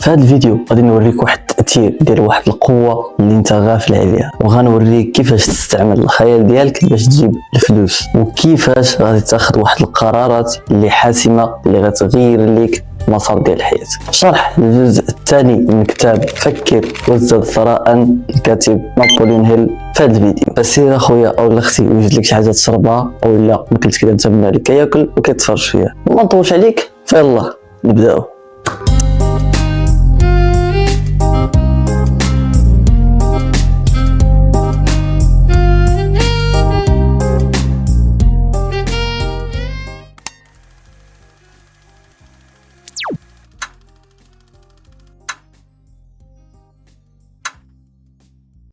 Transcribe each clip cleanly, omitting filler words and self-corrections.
في هذا الفيديو غادي نوريك واحد التأثير ديال واحد القوة اللي انت غافل عليها، وغنوريك كيفاش تستعمل الخيال ديالك باش تجيب الفلوس، وكيفاش غادي تاخذ واحد القرارات اللي حاسمة اللي غتغير ليك مسار ديال الحياة. شرح الجزء الثاني من كتاب فكر وازداد ثراء الكاتب نابليون هيل في هذا الفيديو. فسير اخويا او اختي وجد لك شي حاجه تشربها، او لا ما كنت كده انت من اللي كياكل وكيتفرج فيها، ما نطولش عليك فيلا نبداو.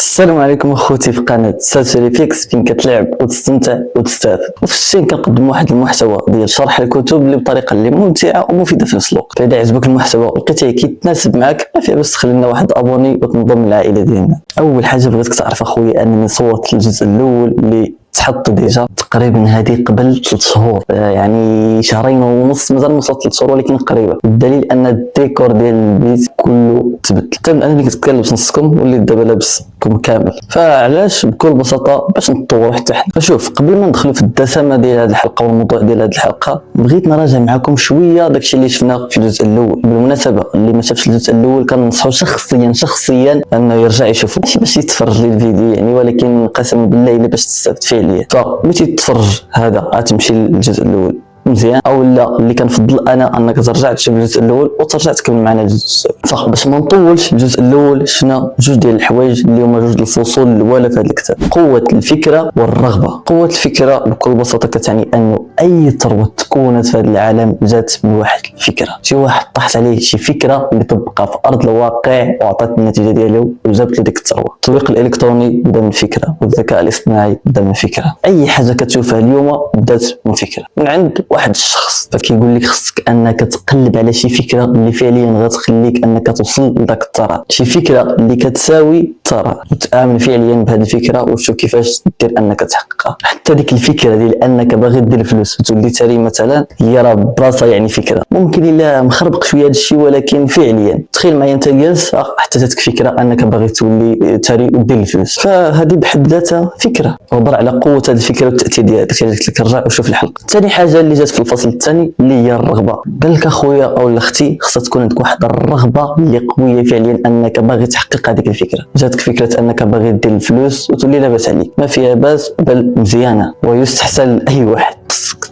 السلام عليكم اخوتي في قناه سلسله فيكس، فين كتلعب وتستمتع وتستافد. وفي الشين كنقدم واحد المحتوى ديال شرح الكتب اللي بطريقه اللي ممتعه ومفيده في نفس الوقت. فاذا عجبك المحتوى ولقيتيه كيتناسب معك، ما فيها بس تخلي لنا واحد ابوني وتنضم للعائله ديالنا. اول حاجه بغيتك تعرف اخويا انني صورت الجزء الاول اللي تحط ديجا تقريبا هذه قبل 3 شهور، يعني شهرين ونص، مازال ما وصلت 3 شهور ولكن قريبه. الدليل ان الديكور ديال البيت كله تبدل، حتى من انني كنت كنلبس نصكم وليت دابا لابسكم كامل. فعلاش؟ بكل بساطه باش نتطوروا حتى حنا. فشوف، قبل ما ندخلوا في الدسامه ديال هذه الحلقه والموضوع ديال هذه الحلقه، بغيت نراجع معكم شويه داكشي اللي شفنا في الجزء الاول. بالمناسبه اللي ما شافش الجزء الاول كننصحو شخصيا انه يرجع يشوفه، ماشي باش يتفرج لي الفيديو يعني، ولكن قسما بالله الا باش تستافد فعليا. فملي تتفرج هذا غتمشي للجزء الاول مزيان، او لا اللي كنفضل انا انك ترجع تشوف الجزء الاول وترجع تكمل معنا الجزء. صح، باش ما نطولش، الجزء الاول شفنا جوج ديال الحوايج اللي هما جوج الفصول الاولى في هذا الكتاب: قوه الفكره والرغبه. قوه الفكره بكل بساطه كتعني انه اي ثروه تكونت في هذا العالم جات من واحد الفكره، شي واحد طاحت عليه شي فكره اللي طبقها في ارض الواقع وعطات النتيجه ديالو وجابت له ديك الثروه. التسويق الالكتروني بدا من فكره، والذكاء الاصطناعي بدا من فكره. اي حاجه كتشوفها اليوم بدات من فكره من عند واحد الشخص. فكيقول لك خصك انك تقلب على شي فكره اللي فعليا غتخليك انك توصل لذاك الثراء، شي فكره اللي كتساوي الثراء، وتامن فعليا بهذه الفكره وتشوف كيفاش دير انك تحققها. حتى ديك الفكره ديال انك باغي دير فلوس وتولي ثري مثلا، هي راه براسها يعني فكره. ممكن الا مخربق شويه هذا الشيء، ولكن فعليا تخيل معايا انت جالس حتى جاتك فكره انك باغي تولي ثري ودير الفلوس، فهذه بحد ذاتها فكره. هضر على قوه هذه الفكره والتاثير ديالها. داكشي اللي قلت لك، رجع وشوف الحلقه. ثاني حاجه اللي جات في الفصل الثاني اللي هي الرغبه. قال لك اخويا او اختي خصها تكون عندك واحد الرغبه اللي قويه فعليا انك باغي تحقق هذيك الفكره. جاتك فكره انك باغي دير الفلوس وتولي لاباس عليك، ما فيها باس بل مزيانه ويستحسن لاي واحد.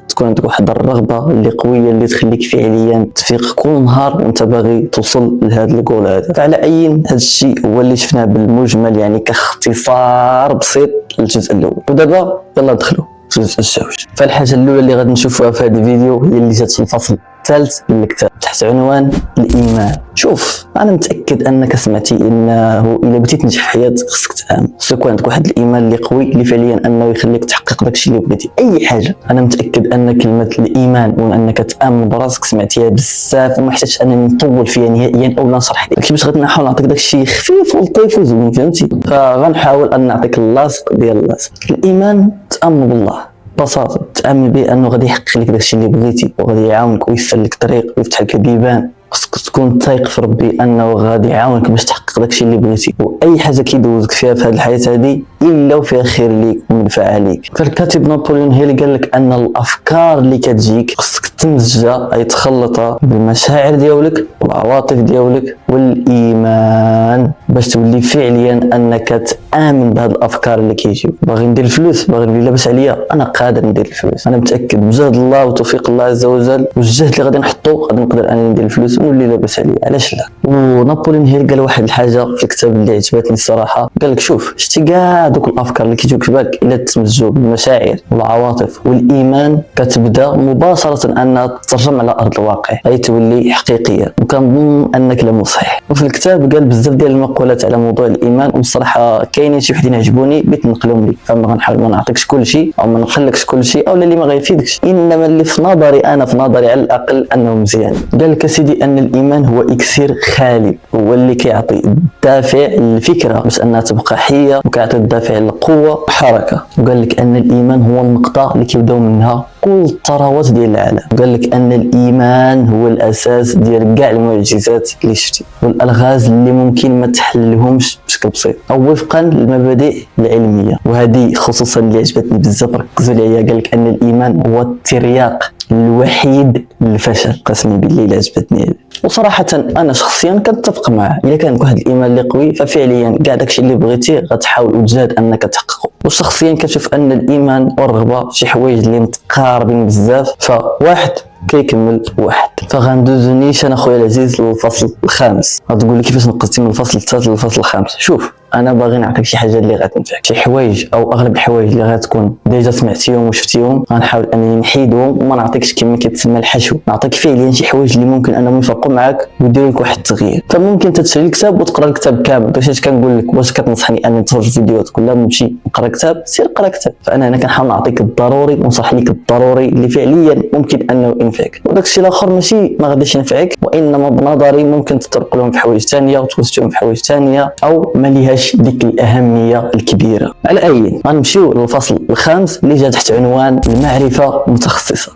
تكون عندك واحد الرغبه اللي قويه اللي تخليك فعليا تفيق كل نهار وانت باغي توصل لهذا الجول هذا. فعلى اي هذا الشيء هو اللي شفناه بالمجمل، يعني كاختصار بسيط للجزء الاول. ودابا يلا ندخلوا في الجزء الثاني. فالحاجه الاولى اللي غادي نشوفوها في هذا الفيديو هي اللي جات في الفصل الثالث من الكتاب تحت عنوان الايمان. شوف، انا متاكد انك سمعتي انه الا بغيتي تنجح في حياتك خصك تامن، خصك يكون عندك واحد الايمان اللي قوي اللي فعليا انه يخليك تحقق داكشي اللي بغيتي، اي حاجه. انا متاكد ان كلمه الايمان وانك تامن براسك سمعتيها بزاف وما احتاجش انني نطول فيها نهائيا او نشرح لك، باش غادي نحاول نعطيك داكشي خفيف ولطيف وزوين، فهمتي؟ فغنحاول ان نعطيك اللاصق ديال اللاصق. الايمان تامن بالله ببساطه، تامن به انه غادي يحقق لك داكشي اللي بغيتي وغادي يعاونك ويسهل لك الطريق ويفتح لك البيبان. خصك تكون تايق في ربي انه غادي يعاونك باش تحقق داكشي اللي بغيتي، واي حاجه كيدوزك فيها في هذه الحياه هذه الا وفيها خير ليك ومنفعه ليك. فالكاتب نابليون هيل قال لك ان الافكار اللي كتجيك خصك تمزجها، اي تخلطها بالمشاعر ديالك والعواطف ديالك والايمان باش تولي فعليا انك تامن بهذه الافكار اللي كيجيو. باغي ندير الفلوس، باغي نولي لاباس عليا، انا قادر ندير الفلوس، انا متاكد بجهد الله وتوفيق الله عز وجل والجهد اللي غادي نحطو غادي نقدر انني ندير الفلوس ونولي لاباس عليا، علاش لا؟ ونابليون هيل قال واحد الحاجه في الكتاب اللي عجبتني الصراحه. قال لك شوف، شتي كاع دوك الافكار اللي كيجيوك في بالك الا تمزجوا بالمشاعر والعواطف والايمان كتبدا مباشره انها تترجم على ارض الواقع، اي تولي حقيقيه. وكنظن ان كلامه صحيح. وفي الكتاب قال بزاف ديال المقولات على موضوع الايمان، وبصراحه كاينين شي وحدين عجبوني بغيت نقلهم لك. فما غنحاول ما نعطيكش كل شيء او ما نقلكش كل شيء او اللي ما غيفيدكش، انما اللي في نظري انا، في نظري على الاقل، انه مزيان. قال لك سيدي ان الايمان هو اكسير خالد، هو اللي كيعطي الدافع للفكره باش انها تبقى حيه، وكيعطي الدافع للقوه وحركه. وقال لك ان الايمان هو النقطه اللي كيبداو منها كل الثروات ديال العالم. قال لك ان الايمان هو الاساس ديال كاع المعجزات اللي شفتي والالغاز اللي ممكن ما تحللهمش بشكل بسيط او وفقا للمبادئ العلميه. وهذه خصوصا اللي عجبتني بزاف ركزوا عليها. قال لك ان الايمان هو الترياق الوحيد للفشل. قسما بالله الا عجبتني. وصراحه انا شخصيا كنتفق معه. الا كان واحد الايمان اللي قوي ففعليا كاع داكشي اللي بغيتي غتحاول وتجاهد انك تحققه. وشخصيا كنشوف ان الايمان والرغبه شي حوايج اللي متقاربين بزاف. فواحد كيكمل واحد. فغندوزونيش انا خويا العزيز للفصل الخامس. غتقول لي كيفاش نقسم من الفصل الثالث للفصل الخامس؟ شوف انا باغي نعطيك شي حاجه اللي غتنفعك، شي حوايج او اغلب الحوايج اللي غتكون ديجا سمعتيهم وشفتيهم غنحاول انني نحيدهم وما نعطيكش كما كيتسمى الحشو. نعطيك فعليا شي حوايج اللي ممكن انهم يفرقوا معاك ويديروا لك واحد التغيير. فممكن تشري الكتاب وتقرا الكتاب كامل. داكشي كنقول لك واش كتنصحني انني نتفرج في فيديوهات كلها نمشي نقرا كتاب؟ سير قرا كتاب. فانا هنا كنحاول نعطيك الضروري ونصح لك الضروري اللي فعليا ممكن انه ينفعك، وداكشي الاخر ماشي ما غاديش ينفعك وانما بنظري ممكن تطرق لهم في حوايج ثانيه وتوسعهم في حوايج ثانيه او ما ليهاش ديك الاهميه الكبيره. على اي غنمشيو للفصل الخامس اللي جا تحت عنوان المعرفه المتخصصه.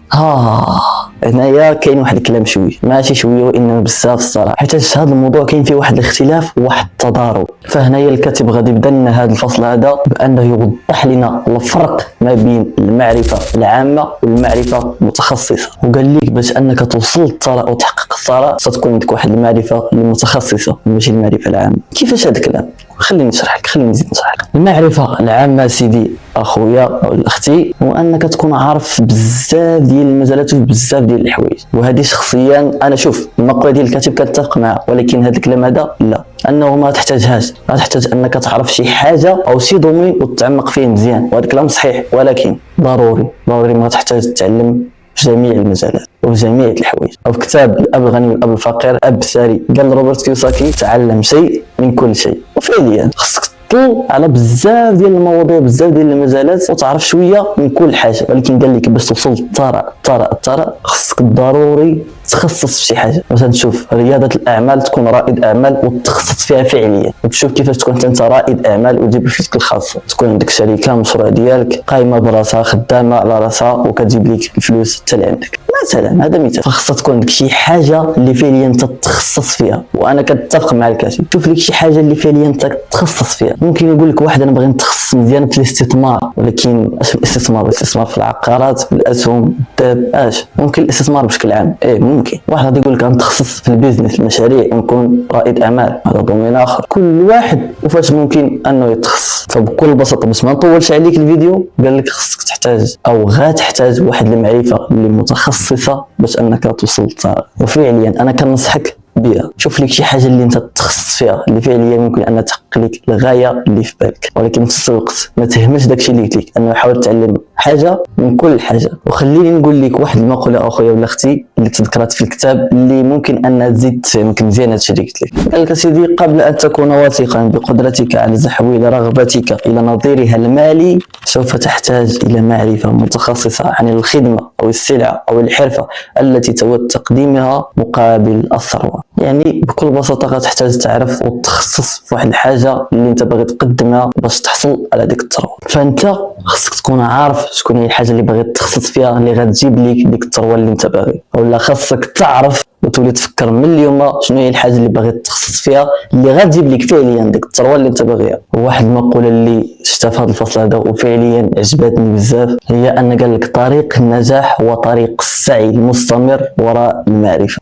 هنايا كاين واحد الكلام شويه ماشي شويه وانما بزاف الصراحه، حيت هذا الموضوع كاين فيه واحد الاختلاف وواحد التضارب. فهنايا الكاتب غادي يبدا لنا هذا الفصل هذا بانه يوضح لنا الفرق ما بين المعرفه العامه والمعرفه المتخصصه. وقال لك باش انك توصل للثراء وتحقق الثراء ستكون عندك واحد المعرفه المتخصصه ماشي المعرفه العامه. كيفاش هذا الكلام؟ خليني نشرح لك، خليني نزيد نشرح لك. المعرفه العامه سيدي اخويا او اختي هو انك تكون عارف بزاف ديال المجالات وبزاف ديال الحوايج. وهذه شخصيا انا شوف المقوله ديال الكاتب كنتفق معها، ولكن هذا الكلام هذا لا، انه ما تحتاجهاش. تحتاج انك تعرف شي حاجه او شي دومين وتتعمق فيه مزيان، وهذا الكلام صحيح، ولكن ضروري ما تحتاج تتعلم في جميع المجالات وفي جميع الحوايج. او في كتاب الاب الغني والاب الفقير اب ثري قال روبرت كيوساكي تعلم شيء من كل شيء. وفعليا خصك تطلع على بزاف ديال المواضيع بزاف ديال المجالات وتعرف شويه من كل حاجه، ولكن قال لك باش توصل للثراء خصك ضروري تخصص في شي حاجه. مثلا تشوف رياده الاعمال تكون رائد اعمال وتخصص فيها فعليا، وتشوف كيفاش تكون انت رائد اعمال وتجيب فلوسك الخاصه، تكون عندك شركه مشروع ديالك قايمه براسها خدامه على راسها وكتجيب لك الفلوس حتى لعندك مثلا. هذا مثال. فخصها تكون عندك شي حاجه اللي فعليا انت تتخصص فيها. وانا كنتفق مع الكاتب، شوف لك شي حاجه اللي فعليا انت تتخصص فيها. ممكن يقول لك واحد انا باغي نتخصص مزيان في الاستثمار، ولكن اش الاستثمار؟ الاستثمار في العقارات، في الاسهم، الذهب، اش ممكن الاستثمار بشكل عام. ممكن واحد غادي يقول لك غنتخصص في البيزنس المشاريع ونكون رائد اعمال، هذا دومين اخر. كل واحد وفاش ممكن انه يتخصص. فبكل بساطه باش ما نطولش عليك الفيديو قال لك خصك تحتاج او غتحتاج واحد المعرفه اللي متخصصه باش انك توصل للثراء. وفعليا انا كنصحك بها. شوف لك شي حاجه اللي انت تتخصص فيها اللي فعليا ممكن ان تحقق لك الغايه اللي في بالك، ولكن في نفس الوقت ما تهملش داكشي اللي قلت لك، انه حاول تعلم حاجه من كل حاجه. وخليني نقول لك واحد المقوله اخويا ولا اختي اللي تذكرت في الكتاب اللي ممكن ان تزيد تفهمك مزيان هادشي اللي قلت لك. قال لك سيدي قبل ان تكون واثقا بقدرتك على تحويل رغبتك الى نظيرها المالي سوف تحتاج الى معرفه متخصصه عن الخدمه او السلعه او الحرفه التي تود تقديمها مقابل الثروه. يعني بكل بساطه غتحتاج تعرف وتخصص في واحد الحاجه اللي انت باغي تقدمها باش تحصل على ديك الثروه. فانت خصك تكون عارف شكون هي الحاجه اللي باغي تخصص فيها اللي غتجيب لك ديك الثروه اللي انت باغي، ولا خاصك تعرف وتولي تفكر من اليوم شنو هي الحاجه اللي باغي تخصص فيها اللي غتجيب لك فعليا ديك الثروه اللي انت باغيها. وواحد المقوله اللي شفتها في هذا الفصل هذا وفعليا عجبتني بزاف هي ان قال لك طريق النجاح هو طريق السعي المستمر وراء المعرفه.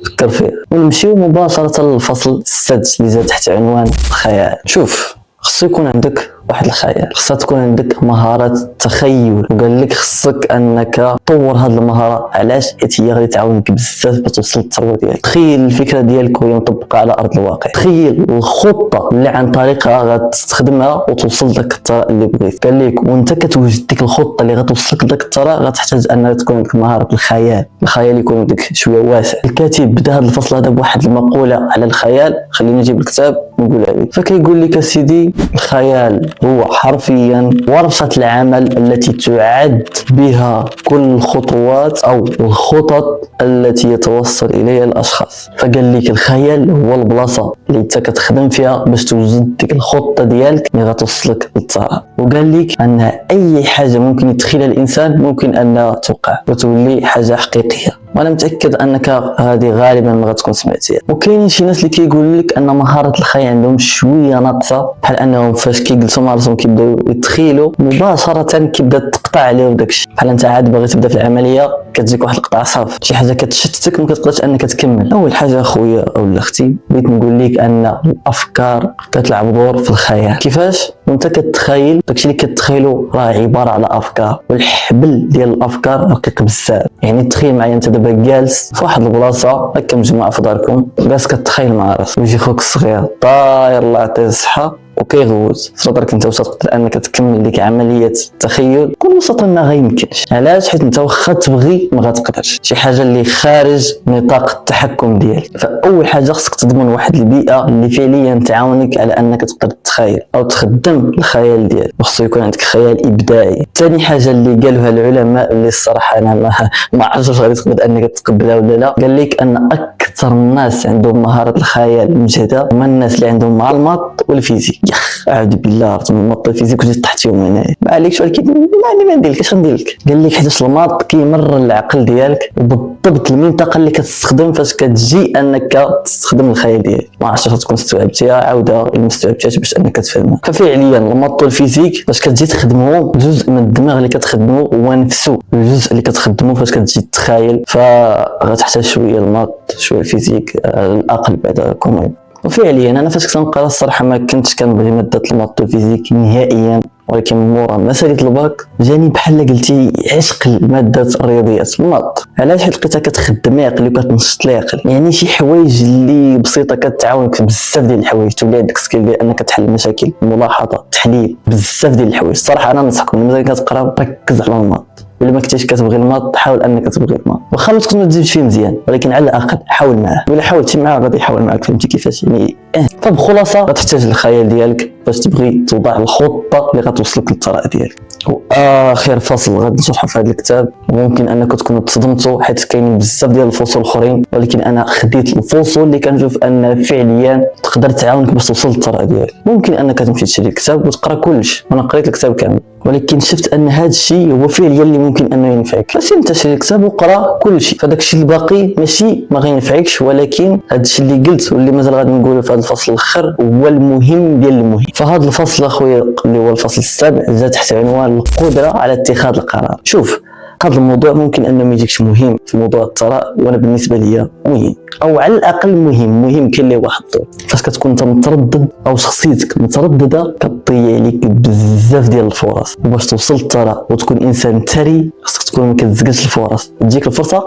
فكر فيها. ونمشيو مباشره للفصل السادس اللي جا تحت عنوان الخيال. شوف خصو يكون عندك واحد الخيال، خصها تكون عندك مهارة التخيل. وقال لك خصك انك تطور هذه المهارة. علاش؟ حيت هي غادي تعاونك بزاف باش توصل للثروة ديالك. تخيل الفكرة ديالك وهي مطبقة على ارض الواقع. تخيل الخطة اللي عن طريقها غتستخدمها وتوصل لك الثراء اللي بغيت. قال لك وانت كتوجد ديك الخطة اللي غتوصلك لذاك الثراء غتحتاج انك تكون عندك مهارة الخيال. الخيال يكون عندك شوية واسع. الكاتب بدا هذا الفصل هذا بواحد المقولة على الخيال، خليني نجيب الكتاب ونقولها لك. فكيقول لك سيدي الخيال هو حرفيا ورشة العمل التي تعد بها كل الخطوات أو الخطط التي يتوصل إليها الأشخاص. فقال لك الخيال هو البلاصة اللي انت كتخدم فيها باش توجد ديك الخطة ديالك اللي غتوصلك للثراء. وقال لك أن أي حاجة ممكن يدخلها الإنسان ممكن أنها توقع وتولي حاجة حقيقية، وانا متاكد انك هذه غالبا ما غتكون سمعتيها. وكاينين شي ناس اللي كيقول لك ان مهاره الخيال عندهم شويه ناقصه، بحال انهم فاش كيجلسوا مع راسهم كيبداو يتخيلوا مباشره كيبدا تقطع عليهم داكشي. بحال انت عاد باغي تبدا في العمليه كتجيك واحد القطعه صافي، شي حاجه كتشتتك ما كتقدرش انك تكمل. اول حاجه اخويا او اختي بغيت نقول لك ان الافكار كتلعب دور في الخيال. كيفاش؟ وانت كتخيل داكشي اللي كتخيلو راه عباره على افكار، والحبل ديال الافكار رقيق بزاف. يعني تخيل معايا انت دابا جالس في واحد البلاصه هكا مجموعه في داركم، جالس كتخيل مع راسك ويجي خوك الصغير طاير الله يعطيه الصحه وكيغوز في صدرك انت واش تقدر انك تكمل ديك عمليه التخيل؟ بكل بساطه ما غيمكنش. علاش؟ حيت انت واخا تبغي ما غتقدرش، شي حاجه اللي خارج نطاق التحكم ديالك. فاول حاجه خصك تضمن واحد البيئه اللي فعليا تعاونك على انك تقدر تتخيل او تخدم الخيال ديالك، وخصو يكون عندك خيال ابداعي. ثاني حاجه اللي قالوها العلماء اللي الصراحه انا ما عرفتش غادي تقدر انك تقبلها ولا لا، قال لك ان اكثر الناس عندهم مهاره الخيال المجهده هما الناس اللي عندهم مع الماط والفيزيك. اعوذ بالله، الماط والفيزيك وجيت تحتيهم هنايا ما عليكش، ولكن ما ندير لك اش ندير لك. قال لك حيت الماط كيمر العقل ديالك وبالضبط المنطقه اللي كتستخدم فاش كتجي انك تستخدم الخيال ديالك. ما عرفتش تكون استوعبتيها، عاودها الا ما استوعبتيهاش باش انك تفهمها. ففعليا الماط والفيزيك فاش كتجي تخدمهم، جزء من الدماغ اللي كتخدمه هو نفسه الجزء اللي كتخدمه فاش كتجي تخيل. فغتحتاج شويه الماط شويه الفيزيك العقل بعدا كومون. وفعليا انا فاش كنت نقرا الصراحه ما كنتش كنبغي ماده الماط والفيزيك نهائيا، ولكن مورا ما ساليت الباك جاني بحال قلتي عشق الماده الرياضيات الماط. علاش؟ حيت لقيتها كتخدم عقلي وكتنشط العقل. يعني شي حوايج اللي بسيطه كتعاونك في بزاف ديال الحوايج، تولي عندك سكيل ديال انك تحل المشاكل، ملاحظه، تحليل، بزاف ديال الحوايج. الصراحه انا ننصحكم ملي كتقرا ركز على الماط، ولا ما كنتيش كتبغي الماط حاول انك تبغي الماط، واخا ما تكون ما تجيبش فيه مزيان ولكن على الاقل حاول معاه، ولا حاولتي معاه غادي يحاول معاك. فهمتي كيفاش؟ يعني فبخلاصه غتحتاج الخيال ديالك باش تبغي توضع الخطه اللي غتوصلك للثراء ديالك. واخر فصل غادي نشرحه في هذا الكتاب، وممكن انكم تكونوا تصدمتوا حيت كاينين بزاف ديال الفصول الاخرين، ولكن انا خديت الفصول اللي كنشوف ان فعليا تقدر تعاونك باش توصل للثراء ديالك. ممكن انك تمشي تشري الكتاب وتقرا كلش، وانا قريت الكتاب كامل، ولكن شفت ان هذا الشيء هو فعليا اللي ممكن انه ينفعك. فسير انت شري الكتاب وقرا كلشي، فداك الشيء الباقي ماشي ما غينفعكش، ولكن هذا الشيء اللي قلت واللي مازال غادي نقوله في هذا الفصل الاخر هو المهم ديال المهم. فهذا الفصل اخويا اللي هو الفصل السابع جاء تحت عنوان القدره على اتخاذ القرار. شوف هذا الموضوع ممكن انه ما يجيكش مهم في موضوع الثراء، وانا بالنسبه لي مهم، او على الاقل مهم كاين ليه واحد الدور. فاش كتكون انت متردد او شخصيتك متردده كتضيع عليك بزاف ديال الفرص. وباش توصل للثراء وتكون انسان ثري خصك تكون ما كتزقلش الفرص، تجيك الفرصه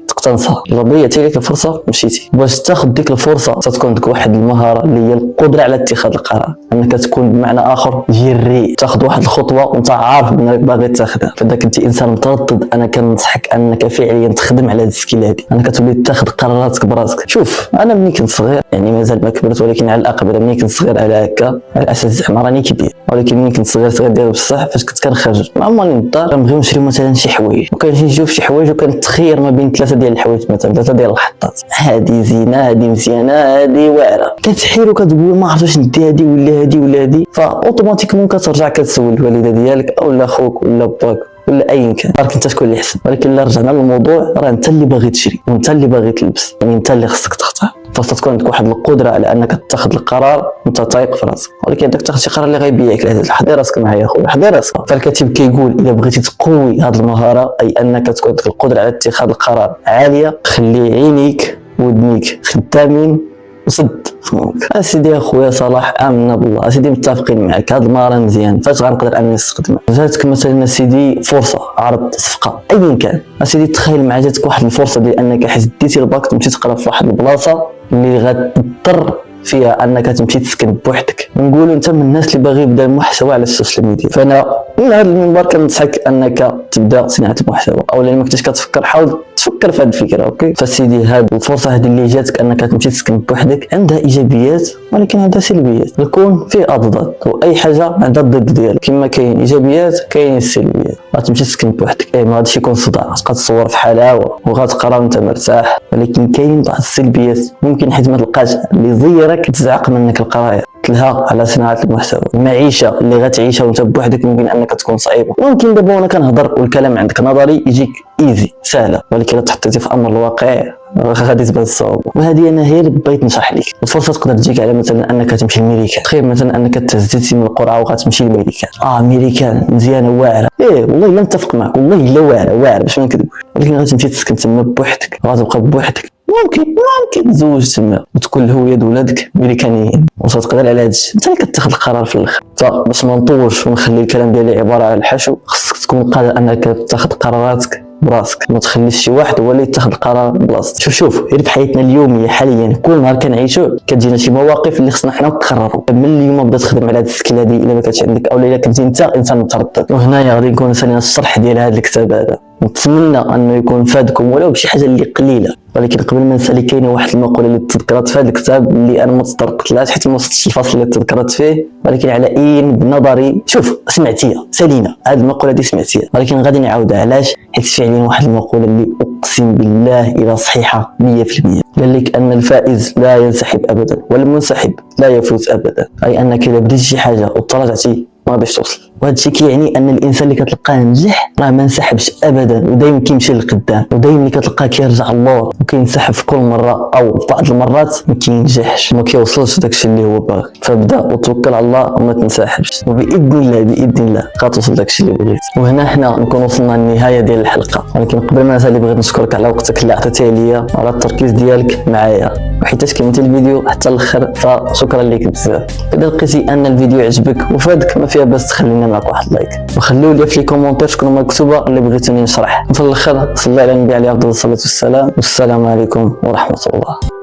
تقتنصها، الا ضيعتي لك الفرصه مشيتي. باش تاخذ ديك الفرصه تكون عندك واحد المهاره اللي هي القدره على اتخاذ القرار، انك تكون بمعنى اخر جريء تاخذ واحد الخطوه وانت عارف انك باغي تاخذها. فاذا كنتي انسان متردد انا كنصحك انك فعليا تخدم على هذه السكيل هذه، انك تولي تاخذ قراراتك براسك. شوف انا ملي كنت صغير يعني مازال ما كبرت، ولكن على الاقل ملي كنت صغير على هكا على اساس زعما راني كبير، ولكن ملي كنت صغير ديال بصح فاش كنت كنخرج مع مالي للدار كنبغيو نشريو مثلا شي حوايج، وكنجي نشوف شي حوايج وكنتخير ما بين ثلاثه ديال الحوايج، مثلا ثلاثه ديال الحطات، هذه زينه هذه مزيانه هذه واعره، كتحير وكتقول ما عرفتش واش ندي هذه ولا هذه ولا هذه. فاوتوماتيكمون كترجع كتسول الوالده ديالك اولا اخوك ولا باك ولا ايا كان، راك انت شكون اللي احسن. ولكن الا رجعنا للموضوع راه انت اللي باغي تشري وانت اللي باغي تلبس، يعني انت اللي خصك تختار. فتكون عندك واحد القدره على انك تاخذ القرار وانت تايق في راسك، ولكن بدك تاخذ شي قرار اللي غيبيعك. حضي راسك معايا اخويا، حضي راسك. فالكاتب كيقول الا بغيتي تقوي هذه المهاره، اي انك تكون عندك القدره على اتخاذ القرار عاليه، خلي عينيك ودنيك خدامين وصد فمك. اسيدي اخويا صلاح امنا بالله، اسيدي متفقين معك، هاد المهاره مزيان فاش غنقدر اني نستخدمها. جاتك مثلا اسيدي فرصه، عرض، صفقه، ايا كان، اسيدي تخيل مع جاتك واحد الفرصه ديال انك حيت ديتي الباك تمشي تقرا في واحد البلاصه اللي غتضطر فيها انك تمشي تسكن بوحدك. نقولوا انت من الناس اللي باغي يبدا المحتوى على السوشيال ميديا، فانا من هذا المنبر كننصحك انك تبدا صناعه المحتوى، او لما كنتيش كتفكر حاول فكر في هذه الفكره. اوكي فسيدي هذه الفرصه هذه اللي جاتك انك تمشي تسكن بوحدك عندها ايجابيات ولكن عندها سلبيات. الكون فيه اضداد واي حاجه عندها الضد ديالها، كما كاين ايجابيات كاين السلبيات. غتمشي تسكن بوحدك ما غاديش يكون صداع، غتبقى تصور في حلاوه وغتقرا وانت مرتاح، ولكن كاين بعض السلبيات ممكن حيت ما تلقاش اللي يزيرك تزعق منك القرايه، تلها على صناعه المحتوى. المعيشه اللي غتعيشها وانت بوحدك ممكن انك تكون صعيبه. ممكن دابا وانا كنهضر والكلام عندك نظري يجيك ايزي سهله، ولكن تحطيتي في امر الواقع غادي تبان الصعوبه. وهذه انا غير بغيت نشرح لك. الفرصه تقدر تجيك على مثلا انك تمشي لميريكان. تخيل مثلا انك تهزتي من القرعه وغتمشي لميريكان. ميريكان مزيانه واعره، والله الا نتفق معك، والله الا واعره باش ما نكذب، ولكن غتمشي تسكن تما بوحدك، غتبقى بوحدك. ممكن تزوج تما وتكون الهويه د ولادك ميريكانيين وتقدر على هادشي. انت اللي كتاخذ القرار في الاخر. باش ما نطولش ونخلي الكلام ديالي عباره على الحشو، خصك تكون قادر انك تاخذ قراراتك براسك، ما تخليش شي واحد هو اللي يتخذ القرار بلاصتك. شوف غير في حياتنا اليوميه حاليا كل نهار كنعيشوا كتجينا شي مواقف اللي خصنا حنا نقرروا. من اليوم بدات تخدم على هاد السكيل هادي الا ما كانتش عندك، او الا كنتي انت انسان متردد. وهنايا غادي نكون سالينا الشرح ديال هذا الكتاب هذا. نتمنى انه يكون فادكم ولو بشي حاجه اللي قليله، ولكن قبل ما نسالي كاينه واحد المقوله اللي تذكرت في هذا الكتاب اللي انا ما تطرقتلهاش حيت ما وصلتش الفصل اللي تذكرت فيه، ولكن على اي بنظري شوف سمعتيها سالينا هذه المقوله دي سمعتيها، ولكن غادي نعاودها. علاش؟ حيت فعليا واحد المقوله اللي اقسم بالله الى صحيحه 100%. قال لك ان الفائز لا ينسحب ابدا والمنسحب لا يفوز ابدا، اي انك اذا بديتي شي حاجه وتراجعتي ما غاديش توصل. وهذا الشيء كيعني ان الانسان اللي كتلقاه نجح راه ما انسحبش ابدا ودايما كيمشي للقدام، ودايما اللي كتلقاه كيرجع اللور وكينسحب في كل مره او في بعض المرات ما كينجحش وما كيوصلش داكشي اللي هو باغي. فابدا وتوكل على الله وما تنسحبش، وباذن الله غتوصل داكشي اللي بغيت. وهنا حنا نكون وصلنا للنهايه ديال الحلقه، ولكن قبل ما نسالي بغيت نشكرك على وقتك اللي عطيتيه ليا وعلى التركيز ديالك معايا، وحيتاش كملتي الفيديو حتى الاخر فشكرا لك بزاف. اذا لقيتي ان الفيديو عجبك وفادك ما فيها بس تخلينا معك واحد لايك، وخليو لي في لي كومونتير شكون هما الكتبه اللي بغيتوني نشرح. وفي الاخر صلي على النبي عليه افضل الصلاه والسلام، والسلام عليكم ورحمه الله.